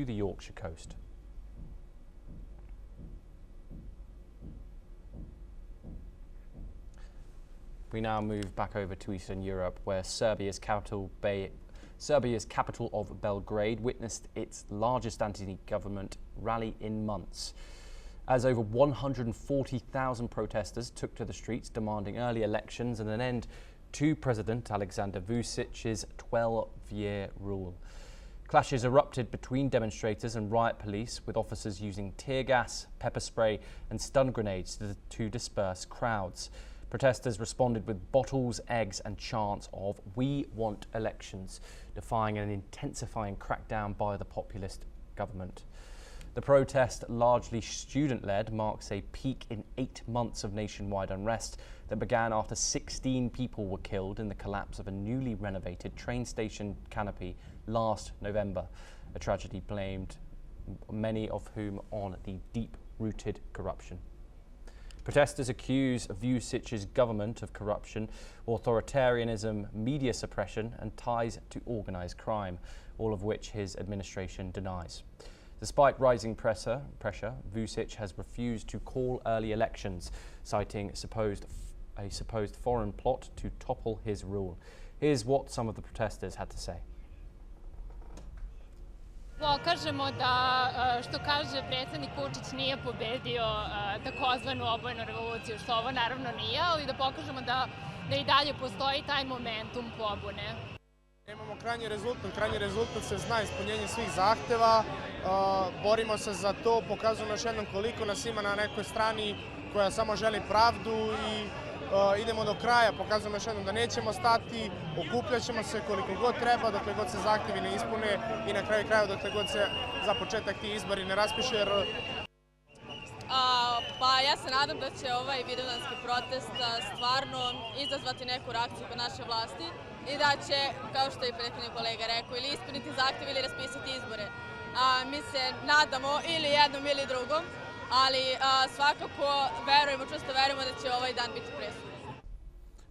to the Yorkshire coast. We now move back over to Eastern Europe, where Serbia's capital of Belgrade witnessed its largest anti-government rally in months, as over 140,000 protesters took to the streets demanding early elections and an end to President Alexander Vučić's 12-year rule. Clashes erupted between demonstrators and riot police, with officers using tear gas, pepper spray and stun grenades to disperse crowds. Protesters responded with bottles, eggs and chants of "We want elections," defying an intensifying crackdown by the populist government. The protest, largely student-led, marks a peak in 8 months of nationwide unrest that began after 16 people were killed in the collapse of a newly renovated train station canopy last November, a tragedy blamed many of whom on the deep-rooted corruption. Protesters accuse Vučić's government of corruption, authoritarianism, media suppression and ties to organised crime, all of which his administration denies. Despite rising pressure, Vučić has refused to call early elections, citing a supposed foreign plot to topple his rule. Here's what some of the protesters had to say. Pokažemo da, što kaže predsjednik Vučić, nije pobedio takozvanu obojenu revoluciju, što ovo naravno nije, ali da pokažemo da i dalje postoji taj momentum pobune. Imamo krajnji rezultat se zna, ispunjenje svih zahteva, borimo se za to, pokazujemo još jednom koliko nas ima na nekoj strani koja samo želi pravdu i idemo do kraja, pokazujemo još jednom da nećemo stati, okupljaćemo se koliko god treba, dokle god se zahtjevi ne ispune i na kraju krajeva dokle god se za početak ti izbori ne raspišu, jer... Pa ja se nadam da će ovaj vidovdanski protest stvarno izazvati neku reakciju kod naše vlasti i da će, kao što je prethodni kolega rekao, ili ispuniti zahtjev ili raspisati izbore. Mi se nadamo ili jednom ili drugom, ali svakako čvrsto verujemo da će ovaj dan biti presudan.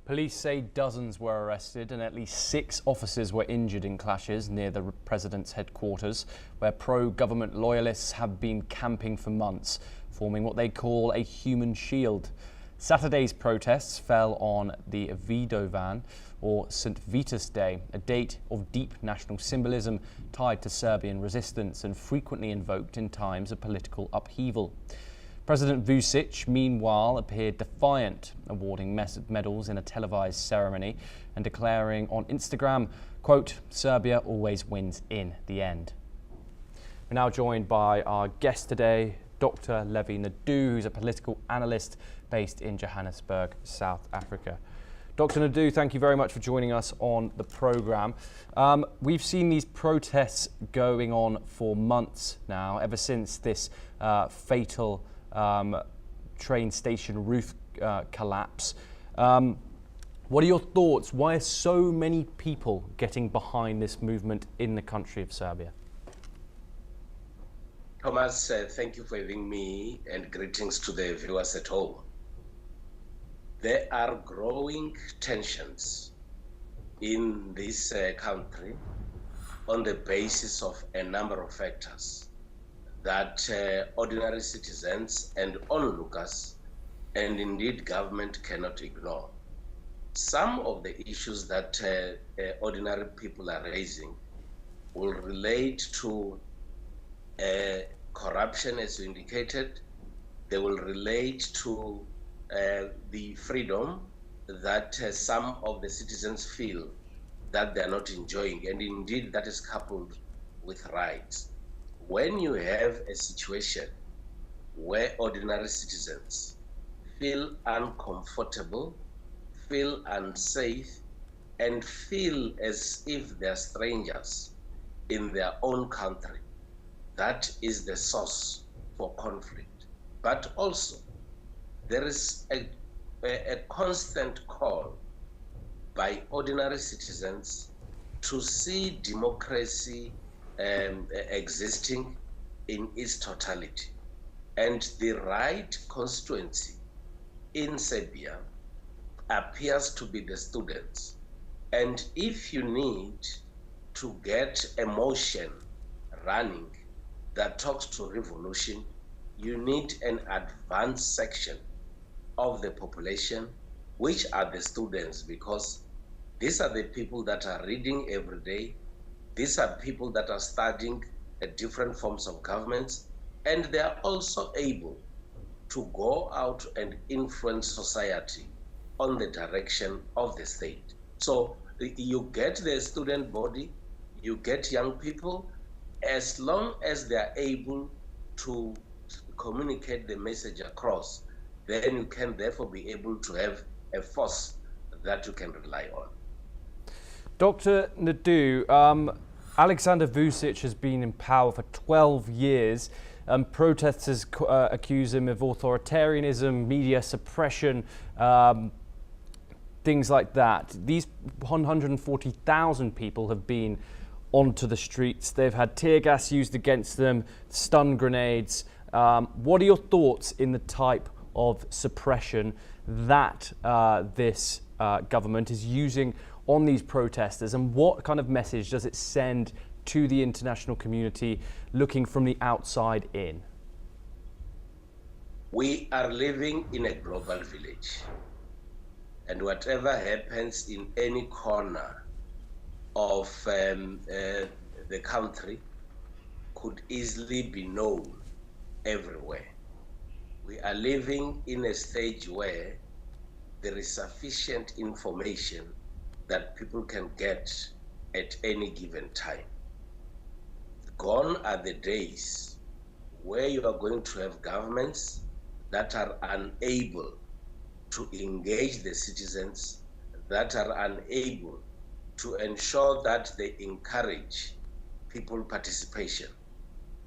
Police say dozens were arrested and at least 6 officers were injured in clashes near the president's headquarters, where pro-government loyalists have been camping for months, forming what they call a human shield. Saturday's protests fell on the Vidovdan, or St. Vitus Day, a date of deep national symbolism tied to Serbian resistance and frequently invoked in times of political upheaval. President Vučić, meanwhile, appeared defiant, awarding medals in a televised ceremony and declaring on Instagram, quote, "Serbia always wins in the end." We're now joined by our guest today, Dr. Levi Nadu, who's a political analyst based in Johannesburg, South Africa. Dr. Nadu, thank you very much for joining us on the programme. We've seen these protests going on for months now, ever since this fatal train station roof collapse. What are your thoughts? Why are so many people getting behind this movement in the country of Serbia? Thomas, thank you for having me, and greetings to the viewers at home. There are growing tensions in this country on the basis of a number of factors that ordinary citizens and onlookers, and indeed government, cannot ignore. Some of the issues that ordinary people are raising will relate to corruption, as you indicated. They will relate to the freedom that some of the citizens feel that they are not enjoying, and indeed that is coupled with rights. When you have a situation where ordinary citizens feel uncomfortable, feel unsafe, and feel as if they are strangers in their own country, that is the source for conflict. But also, there is a constant call by ordinary citizens to see democracy existing in its totality. And the right constituency in Serbia appears to be the students. And if you need to get a motion running that talks to revolution, you need an advanced section of the population, which are the students, because these are the people that are reading every day. These are people that are studying different forms of governments, and they are also able to go out and influence society on the direction of the state. So you get the student body, you get young people, as long as they are able to communicate the message across, then you can therefore be able to have a force that you can rely on. Dr. Nadu, Alexander Vučić has been in power for 12 years. Protesters accuse him of authoritarianism, media suppression, things like that. These 140,000 people have been onto the streets. They've had tear gas used against them, stun grenades. What are your thoughts in the type of suppression that this government is using on these protesters, and what kind of message does it send to the international community looking from the outside in? We are living in a global village, and whatever happens in any corner of the country could easily be known everywhere. We are living in a stage where there is sufficient information that people can get at any given time. Gone are the days where you are going to have governments that are unable to engage the citizens, that are unable to ensure that they encourage people participation.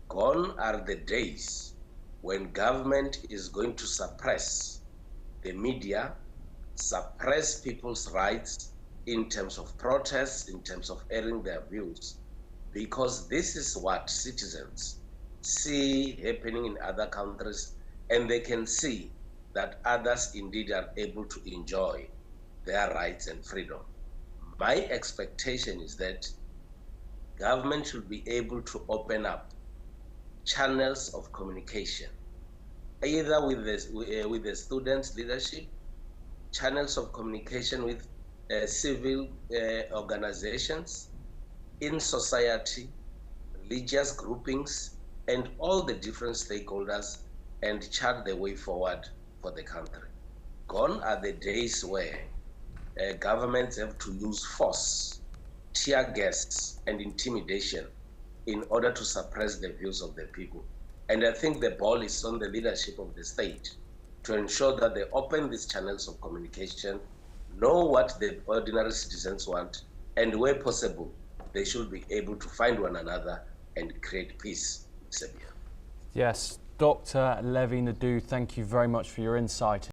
Gone are the days when government is going to suppress the media, suppress people's rights in terms of protests, in terms of airing their views, because this is what citizens see happening in other countries, and they can see that others indeed are able to enjoy their rights and freedom. My expectation is that government should be able to open up channels of communication, either with the students' leadership, channels of communication with civil organizations, in society, religious groupings, and all the different stakeholders, and chart the way forward for the country. Gone are the days where governments have to use force, tear gas, and intimidation in order to suppress the views of the people. And I think the ball is on the leadership of the state to ensure that they open these channels of communication, know what the ordinary citizens want, and where possible, they should be able to find one another and create peace in Serbia. Yes, Dr. Levi Nadu, thank you very much for your insight.